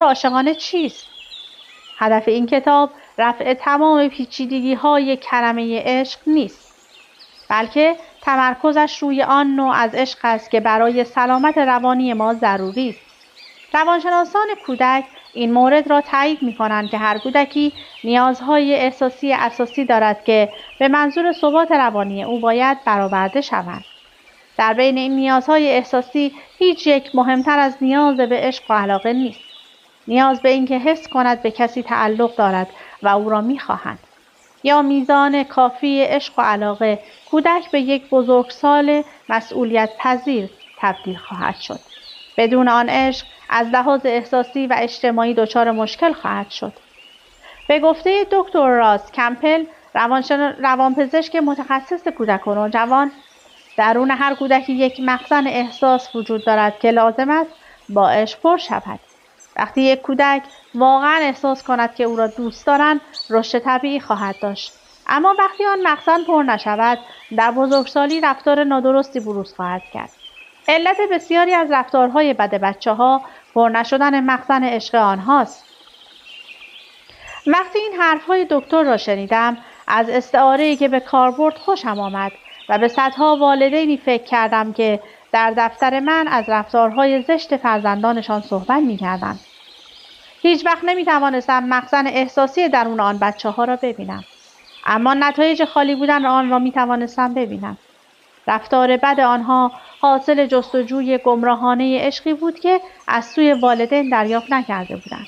عاشقانه چیست؟ هدف این کتاب رفع تمام پیچیدگی‌های کلمه عشق نیست، بلکه تمرکزش روی آن نوع از عشق است که برای سلامت روانی ما ضروری است. روانشناسان کودک این مورد را تایید می‌کنند که هر کودکی نیازهای احساسی اساسی دارد که به منظور ثبات روانی او باید برآورده شوند. در بین این نیازهای احساسی هیچ یک مهمتر از نیاز به عشق و علاقه نیست. نیاز به اینکه حس کند به کسی تعلق دارد و او را می‌خواهند. یا میزان کافی عشق و علاقه کودک به یک بزرگسال مسئولیت پذیر تبدیل خواهد شد. بدون آن عشق از لحاظ احساسی و اجتماعی دچار مشکل خواهد شد. به گفته دکتر راس کمپل، روانپزشک متخصص کودکان و جوان، درون هر کودکی یک مخزن احساس وجود دارد که لازم است با عشق پر شود. وقتی یک کودک واقعا احساس کند که او را دوست دارند، رشد طبیعی خواهد داشت. اما وقتی آن مخزن پر نشود، در بزرگسالی رفتار نادرستی بروز خواهد کرد. علت بسیاری از رفتارهای بد بچه‌ها پر نشدن مخزن عشق آنهاست. وقتی این حرفهای دکتر را شنیدم، از استعاره‌ای که به کار برد خوشم آمد و به صدها والدینی فکر کردم که در دفتر من از رفتارهای زشت فرزندانشان صحبت می‌کردند. هیچ وقت نمی‌توانستم مخزن احساسی درون آن بچه‌ها را ببینم، اما نتایج خالی بودن آن را می‌توانستم ببینم. رفتار بد آنها حاصل جستجوی گمراهانه عشقی بود که از سوی والدین دریافت نکرده بودند.